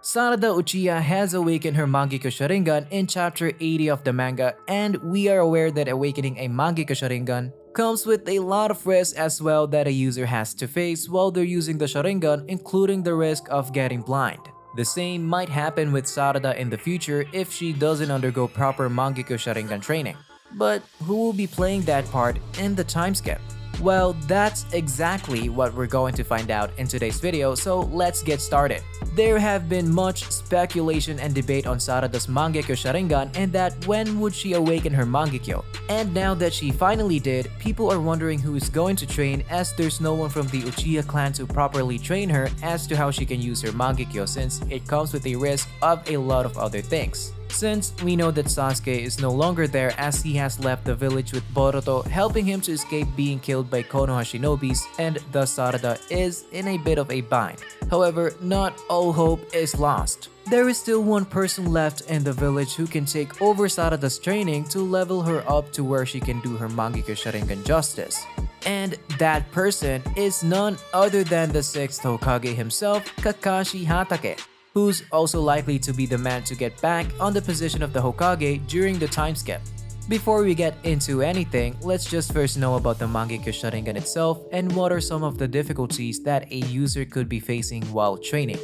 Sarada Uchiha has awakened her Mangekyo Sharingan in chapter 80 of the manga, and we are aware that awakening a Mangekyo Sharingan comes with a lot of risks as well that a user has to face while they're using the Sharingan, including the risk of getting blind. The same might happen with Sarada in the future if she doesn't undergo proper Mangekyo Sharingan training. But who will be playing that part in the time skip? Well, that's exactly what we're going to find out in today's video, so let's get started. There have been much speculation and debate on Sarada's Mangekyo Sharingan and that when would she awaken her Mangekyo. And now that she finally did, people are wondering who is going to train as there's no one from the Uchiha clan to properly train her as to how she can use her Mangekyo since it comes with a risk of a lot of other things. Since we know that Sasuke is no longer there as he has left the village with Boruto helping him to escape being killed by Konoha shinobis, and thus Sarada is in a bit of a bind. However, not all hope is lost. There is still one person left in the village who can take over Sarada's training to level her up to where she can do her Mangekyo Sharingan justice. And that person is none other than the 6th Hokage himself, Kakashi Hatake, who's also likely to be the man to get back on the position of the Hokage during the time skip. Before we get into anything, let's just first know about the Mangekyo Sharingan itself and what are some of the difficulties that a user could be facing while training.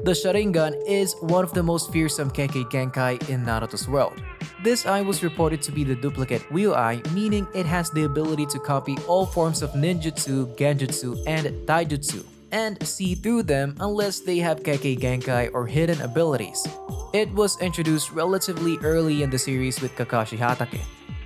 The Sharingan is one of the most fearsome Kekkei Genkai in Naruto's world. This eye was reported to be the duplicate Wheel Eye, meaning it has the ability to copy all forms of ninjutsu, genjutsu, and taijutsu, and see through them unless they have Kekkei Genkai or hidden abilities. It was introduced relatively early in the series with Kakashi Hatake.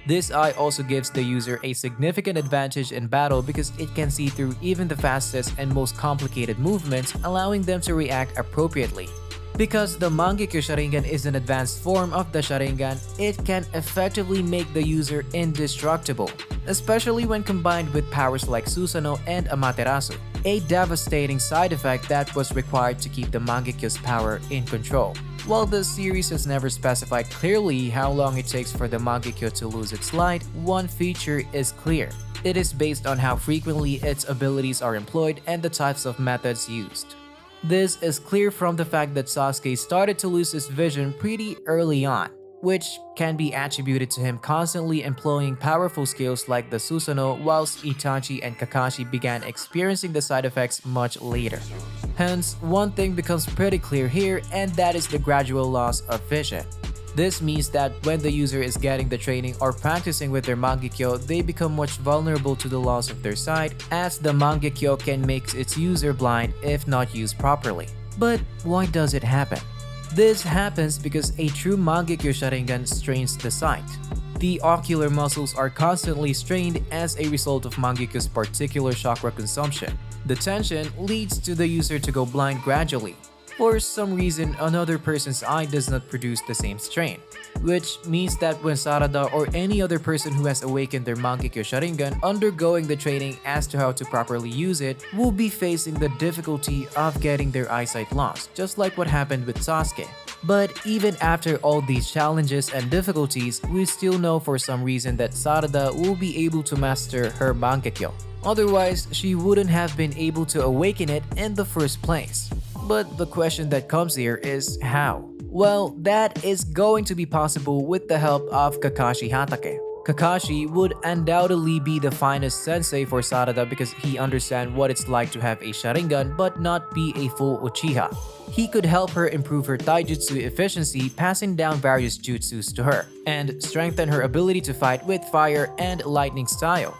This eye also gives the user a significant advantage in battle because it can see through even the fastest and most complicated movements, allowing them to react appropriately. Because the Mangekyo Sharingan is an advanced form of the Sharingan, it can effectively make the user indestructible, especially when combined with powers like Susanoo and Amaterasu, a devastating side effect that was required to keep the Mangekyo's power in control. While the series has never specified clearly how long it takes for the Mangekyo to lose its light, one feature is clear. It is based on how frequently its abilities are employed and the types of methods used. This is clear from the fact that Sasuke started to lose his vision pretty early on, which can be attributed to him constantly employing powerful skills like the Susanoo, whilst Itachi and Kakashi began experiencing the side effects much later. Hence, one thing becomes pretty clear here, and that is the gradual loss of vision. This means that when the user is getting the training or practicing with their Mangekyo, they become much vulnerable to the loss of their sight, as the Mangekyo can make its user blind if not used properly. But why does it happen? This happens because a true Mangekyo Sharingan strains the sight. The ocular muscles are constantly strained as a result of Mangekyo's particular chakra consumption. The tension leads to the user to go blind gradually. For some reason, another person's eye does not produce the same strain, which means that when Sarada or any other person who has awakened their Mangekyo Sharingan undergoing the training as to how to properly use it will be facing the difficulty of getting their eyesight lost, just like what happened with Sasuke. But even after all these challenges and difficulties, we still know for some reason that Sarada will be able to master her Mangekyo. Otherwise, she wouldn't have been able to awaken it in the first place. But the question that comes here is how? Well, that is going to be possible with the help of Kakashi Hatake. Kakashi would undoubtedly be the finest sensei for Sarada because he understands what it's like to have a Sharingan but not be a full Uchiha. He could help her improve her taijutsu efficiency, passing down various jutsus to her, and strengthen her ability to fight with fire and lightning style.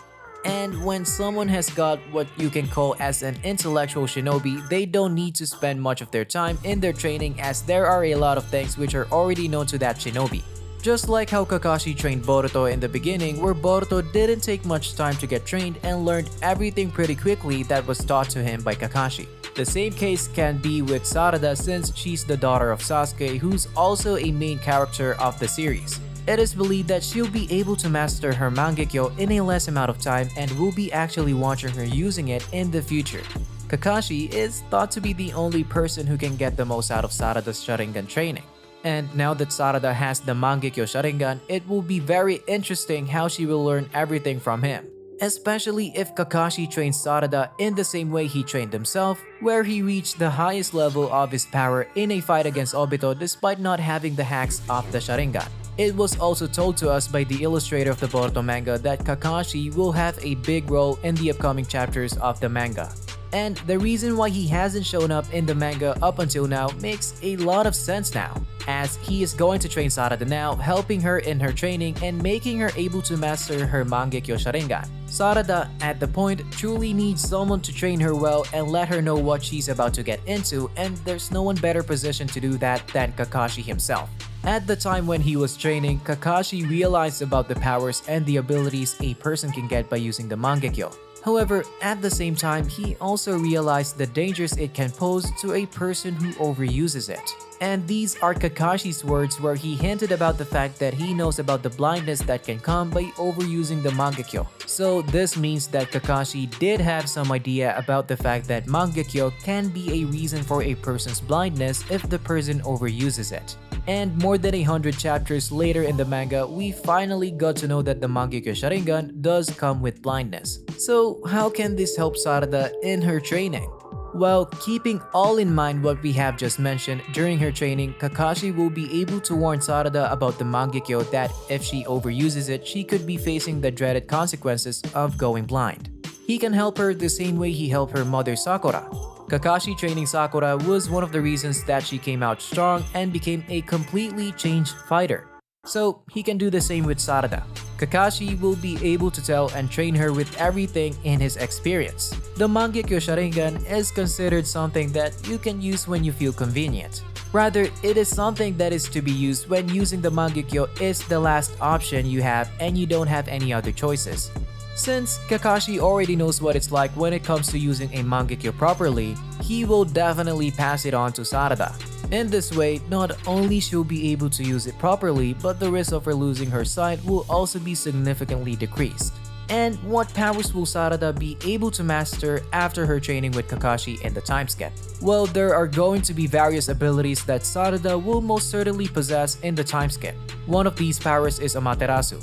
And when someone has got what you can call as an intellectual shinobi, they don't need to spend much of their time in their training as there are a lot of things which are already known to that shinobi. Just like how Kakashi trained Boruto in the beginning, where Boruto didn't take much time to get trained and learned everything pretty quickly that was taught to him by Kakashi. The same case can be with Sarada since she's the daughter of Sasuke, who's also a main character of the series. It is believed that she'll be able to master her Mangekyo in a less amount of time and will be actually watching her using it in the future. Kakashi is thought to be the only person who can get the most out of Sarada's Sharingan training. And now that Sarada has the Mangekyo Sharingan, it will be very interesting how she will learn everything from him. especially if Kakashi trained Sarada in the same way he trained himself, where he reached the highest level of his power in a fight against Obito despite not having the hacks of the Sharingan. It was also told to us by the illustrator of the Boruto manga that Kakashi will have a big role in the upcoming chapters of the manga. And the reason why he hasn't shown up in the manga up until now makes a lot of sense now, as he is going to train Sarada now, helping her in her training and making her able to master her Mangekyo Sharingan. Sarada, at the point, truly needs someone to train her well and let her know what she's about to get into, and there's no one better positioned to do that than Kakashi himself. At the time when he was training, Kakashi realized about the powers and the abilities a person can get by using the Mangekyo. However, at the same time, he also realized the dangers it can pose to a person who overuses it. And these are Kakashi's words where he hinted about the fact that he knows about the blindness that can come by overusing the Mangekyo. So this means that Kakashi did have some idea about the fact that Mangekyo can be a reason for a person's blindness if the person overuses it. And more than 100 chapters later in the manga, we finally got to know that the Mangekyo Sharingan does come with blindness. So how can this help Sarada in her training? Well, keeping all in mind what we have just mentioned, during her training, Kakashi will be able to warn Sarada about the Mangekyo that if she overuses it, she could be facing the dreaded consequences of going blind. He can help her the same way he helped her mother Sakura. Kakashi training Sakura was one of the reasons that she came out strong and became a completely changed fighter. So he can do the same with Sarada. Kakashi will be able to tell and train her with everything in his experience. The Mangekyo Sharingan is considered something that you can use when you feel convenient. Rather, it is something that is to be used when using the Mangekyo is the last option you have and you don't have any other choices. Since Kakashi already knows what it's like when it comes to using a Mangekyo properly, he will definitely pass it on to Sarada. In this way, not only she'll be able to use it properly, but the risk of her losing her sight will also be significantly decreased. And what powers will Sarada be able to master after her training with Kakashi in the Timeskip? Well, there are going to be various abilities that Sarada will most certainly possess in the Timeskip. One of these powers is Amaterasu.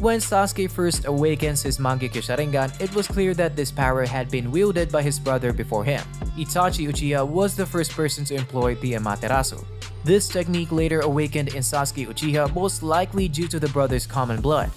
When Sasuke first awakens his Mangekyo Sharingan, it was clear that this power had been wielded by his brother before him. Itachi Uchiha was the first person to employ the Amaterasu. This technique later awakened in Sasuke Uchiha, most likely due to the brothers' common blood.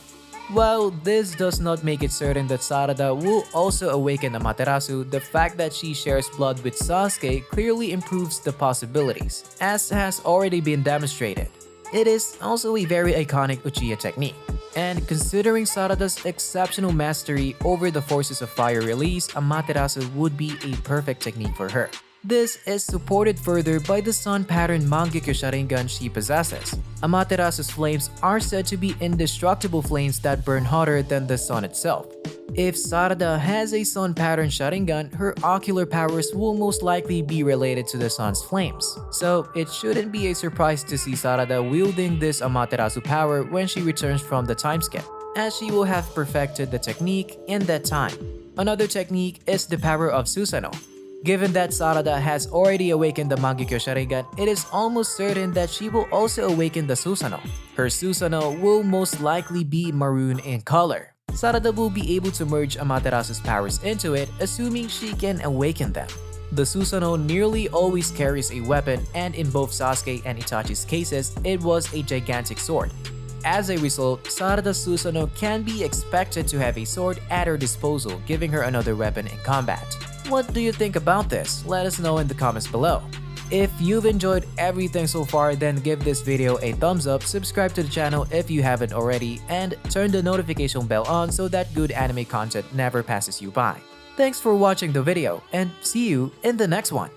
While this does not make it certain that Sarada will also awaken Amaterasu, the fact that she shares blood with Sasuke clearly improves the possibilities, as has already been demonstrated. It is also a very iconic Uchiha technique. And considering Sarada's exceptional mastery over the forces of fire release, Amaterasu would be a perfect technique for her. This is supported further by the sun pattern Mangekyo Sharingan she possesses. Amaterasu's flames are said to be indestructible flames that burn hotter than the sun itself. If Sarada has a sun pattern Sharingan, her ocular powers will most likely be related to the sun's flames. So it shouldn't be a surprise to see Sarada wielding this Amaterasu power when she returns from the Timeskip, as she will have perfected the technique in that time. Another technique is the power of Susanoo. Given that Sarada has already awakened the Mangekyo Sharingan, it is almost certain that she will also awaken the Susanoo. Her Susanoo will most likely be maroon in color. Sarada will be able to merge Amaterasu's powers into it, assuming she can awaken them. The Susanoo nearly always carries a weapon, and in both Sasuke and Itachi's cases, it was a gigantic sword. As a result, Sarada's Susanoo can be expected to have a sword at her disposal, giving her another weapon in combat. What do you think about this? Let us know in the comments below. If you've enjoyed everything so far, then give this video a thumbs up, subscribe to the channel if you haven't already, and turn the notification bell on so that good anime content never passes you by. Thanks for watching the video, and see you in the next one.